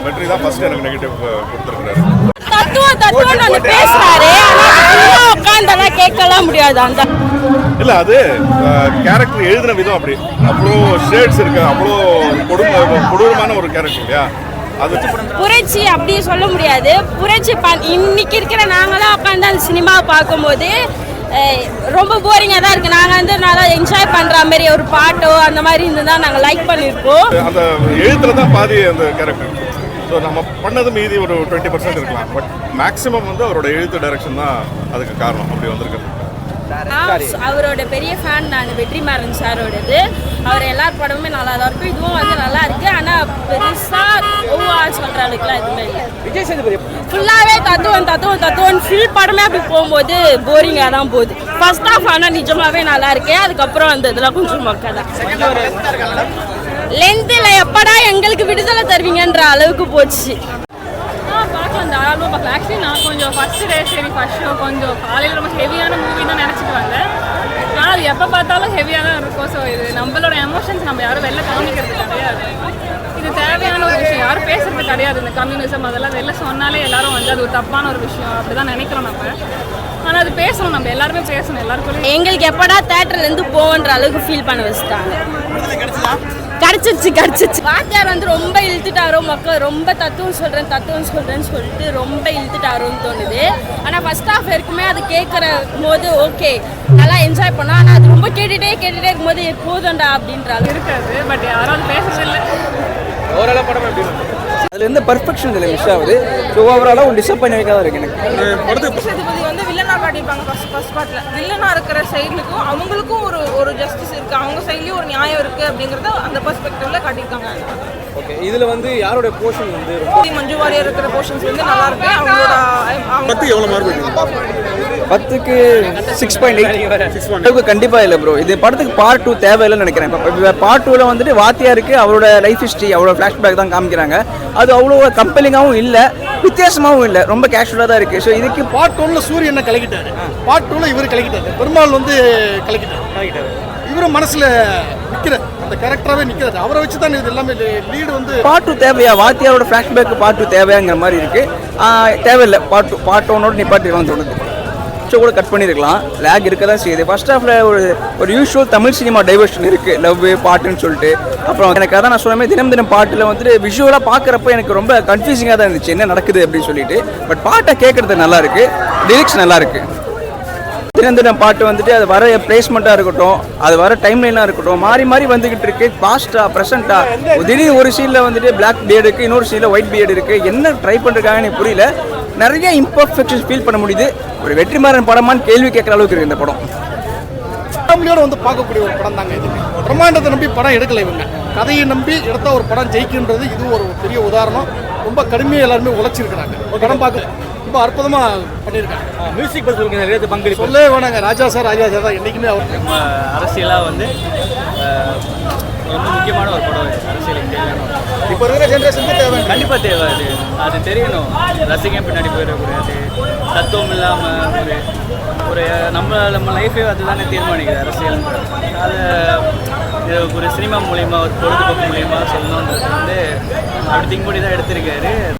வெற்றி தான் ஃபர்ஸ்ட் எனக்கு நெகட்டிவ் கொடுத்துருக்காரு. தத்துவம் பேசுறாரு, உட்கார்ந்தெல்லாம் கேட்கலாம் முடியாது. அந்த இல்லை, அது கேரக்டர் எழுதின விதம் அப்படி அவ்வளோ ஷேட்ஸ் இருக்கு, அவ்வளோ கொடூரமான ஒரு கேரக்டர் இல்லையா. அது புரட்சி அப்படி சொல்ல முடியாது. புரட்சி இன்னைக்கு இருக்கிற நாங்களாம் உட்காந்து அந்த சினிமாவை பார்க்கும்போது ரொம்ப போரிங்காக தான் இருக்குது. நாங்கள் வந்து நல்லா என்ஜாய் பண்ணுற மாதிரி ஒரு பாட்டோ அந்த மாதிரி இருந்து தான் நாங்கள் லைக் பண்ணியிருக்கோம். அந்த எழுத்துல தான் பாதி அந்த கேரக்டர். ஸோ நம்ம பண்ணது மீதி ஒரு 20% இருக்கலாம். பட் மேக்ஸிமம் வந்து அவரோட எழுத்து டைரக்ஷன் தான் அதுக்கு காரணம். அப்படி வந்திருக்கு. அவரோட பெரிய ஃபேன் நான், வெற்றிமாறன் சாரோடது. அவர் எல்லார் படமுமே நல்லா தான் இருக்கும். இதுவும் வந்து நல்லா இருக்கு. ஆனால் பெருசாக சொல்கிற அளவுக்குலாம் எதுவுமே இல்லை. ஃபுல்லாகவே தத்துவம் ஃபுல் படமே அப்படி போகும்போது போரிங்காக தான் போகுது. ஃபர்ஸ்ட் ஆஃப் ஆனால் நிஜமாவே நல்லா இருக்கு. அதுக்கப்புறம் அந்த இதெல்லாம் கொஞ்சம் மக்கள் தான். லென்த்தில் எப்படா எங்களுக்கு விடுதலை தருவீங்கன்ற அளவுக்கு போச்சு. பார்க்கலாம், தாராளமாக பார்க்கலாம். ஆக்சுவலி நான் கொஞ்சம் ஃபர்ஸ்ட் டே சரி ஃபர்ஸ்ட் ஷோ கொஞ்சம் காலையில் ரொம்ப ஹெவியான மூவி தான் நினச்சிட்டு வந்தேன். ஆனால் அது எப்போ பார்த்தாலும் ஹெவியாக தான் இருக்கும். ஸோ இது நம்மளோட எமோஷன்ஸ் நம்ம யாரும் வெளில காமிக்கிறது கிடையாது. இது தேவையான ஒரு விஷயம், யாரும் பேசுறது கிடையாது. இந்த கம்யூனிசம் அதெல்லாம் வெளில சொன்னாலே எல்லாரும் வந்து அது ஒரு தப்பான ஒரு விஷயம் அப்படி தான் நினைக்கிறோம் நம்ம. ஆனால் அது பேசணும், நம்ம எல்லாருமே பேசணும். எல்லாருக்கும் எங்களுக்கு எப்படா தேட்டர்லேருந்து போன்ற அளவுக்கு ஃபீல் பண்ண வச்சுட்டாங்க. கிடச்சிச்சு. வாத்தியார் வந்து ரொம்ப இழுத்துட்டாரோ, மக்கள் ரொம்ப தத்துவம் சொல்கிறேன்னு சொல்லிட்டு ரொம்ப இழுத்துட்டாரோன்னு தோணுது. ஆனால் ஃபர்ஸ்ட் ஆஃப் இருக்குமே அது கேட்குற போது ஓகே நல்லா என்ஜாய் பண்ணோம். ஆனால் அது ரொம்ப கேட்டுகிட்டே இருக்கும்போது போதும்டா அப்படின்ற அளவு இருக்காது. பட் யாரும் பேசுறதில்லை. ஓவராலாக படம் எப்படி அதில் எந்த பர்ஃபெக்ஷன் இதில் மிஸ் ஆகுது. ஸோ ஓவராலாக ஒரு டிசப்பாயின்மெண்ட்டாக தான் இருக்குது எனக்கு. படத்துக்கு வந்து வில்லனாக காட்டியிருப்பாங்க ஃபர்ஸ்ட் பார்ட்டில். வில்லனாக இருக்கிற சைடுக்கும் அவங்களுக்கும் ஒரு ஜஸ்டிஸ் இருக்குது, அவங்க சைட்லேயும் ஒரு நியாயம் இருக்குது அப்படிங்கிறத அந்த பெர்ஸ்பெக்டிவ்ல காட்டியிருக்காங்க. ஓகே, இதில் வந்து யாரோட போர்ஷன் வந்து மஞ்சு வாரியர் இருக்கிற போர்ஷன்ஸ் வந்து நல்லா இருக்கு. அவங்களோட 10 எவ்வளோ மார்க்? 10க்கு 6.8 கண்டிப்பாக இல்லை ப்ரோ. இது படத்துக்கு பார்ட் 2 தேவையில்லைன்னு நினைக்கிறேன். இப்போ பார்ட் 2ல் வந்துட்டு வாத்தியாருக்கு அவரோட லைஃப் ஹிஸ்ட்ரி, அவரோட ஃப்ளாஷ்பேக் தான் காமிக்கிறாங்க. அது அவ்வளோ கம்பெலிங்காகவும் இல்லை, வித்தியாசமாகவும் இல்லை, ரொம்ப கேஷுவலாக தான் இருக்குது. ஸோ இதுக்கு பார்ட் 1ல சூரியனை கலக்கிட்டாரு, பார்ட் 2ல இவர் கலக்கிட்டாரு, பெருமாள் வந்து கலக்கிட்டாரு. இவரும் மனசில் நிற்கிற அந்த கேரக்டராகவே நிற்கிறாரு. அவரை வச்சு தான் இது எல்லாமே லீடு வந்து. பார்ட் 2 தேவையா? வாத்தியாரோட ஃப்ளாஷ்பேக் பார்ட் 2 தேவையாங்கிற மாதிரி இருக்குது. தேவையில்லை. பார்ட் 1ஓட நிப்பாட்டிடலாம்னு தோணுது. கூட கட் பண்ணியிருக்கலாம். லேக் இருக்க தான் செய்யுது. ஃபர்ஸ்ட் ஹாஃபில் ஒரு யூஷுவல் தமிழ் சினிமா டைவர்ஷன் இருக்குது, லவ் பாட்டுன்னு சொல்லிட்டு. அப்புறம் எனக்கு அதான் நான் சொன்னேன், தினம் பாட்டில் வந்துட்டு விஷுவலாக பார்க்குறப்ப எனக்கு ரொம்ப கன்ஃபியூசிங்காக தான் இருந்துச்சு, என்ன நடக்குது அப்படின்னு சொல்லிட்டு. பட் பாட்டை கேட்குறது நல்லா இருக்கு, லிரிக்ஸ் நல்லா இருக்கு. தினம் பாட்டு வந்துட்டு அது வர பிளேஸ்மெண்ட்டாக இருக்கட்டும், அது வர டைம்லைனாக இருக்கட்டும், மாறி வந்துக்கிட்டு இருக்கு. பாஸ்ட்டாக ப்ரெசென்ட்டாக திடீர்னு ஒரு சீனில் வந்துட்டு பிளாக் பியர்டு இருக்குது, இன்னொரு சீனில் ஒயிட் பியர்டு இருக்குது. என்ன ட்ரை பண்ணுறாங்கன்னு எனக்கு புரியல. நிறைய இம்பர்ஃபெக்ஷன்ஸ் ஃபீல் பண்ண முடியுது. ஒரு வெற்றிமாறன் படமான்னு கேள்வி கேட்குற அளவுக்கு இருக்குது இந்த படம். ஃபேமிலியோட வந்து பார்க்கக்கூடிய ஒரு படம் தாங்க இது. பிரம்மாண்டத்தை நம்பி படம் எடுக்கலை இவங்க, கதையை நம்பி எடுத்த ஒரு படம் ஜெயிக்கின்றது இது ஒரு பெரிய உதாரணம். ரொம்ப கடுமையாக எல்லாருமே உழைச்சிருக்கிறாங்க. ஒரு படம் பார்க்க ரொம்ப அற்புதமாக பண்ணியிருக்காங்க. மியூசிக் பற்றி நிறைய பங்களிப்பு சொல்லவே வேணாங்க. ராஜா சார் தான் என்றைக்குமே அவர் அரசியலாக வந்து ரொம்ப முக்கியமான ஒரு படம். அரசியலுக்கு தேவையான இப்போ இருக்கிற ஜென்ரேஷனுக்கு தேவை, கண்டிப்பாக தேவை. அது தெரியணும். ரசிகம் பின்னாடி போயிடக்கூடாது. தத்துவம் இல்லாமல் ஒரு நம்ம லைஃபே அதுதானே தீர்மானிக்குது அரசியல். அதை ஒரு சினிமா மூலியமாக, ஒரு பொழுதுபோக்கு மூலியமாக சொல்லணுன்றது வந்து அப்படி திங்க் பண்ணி தான் எடுத்திருக்காரு.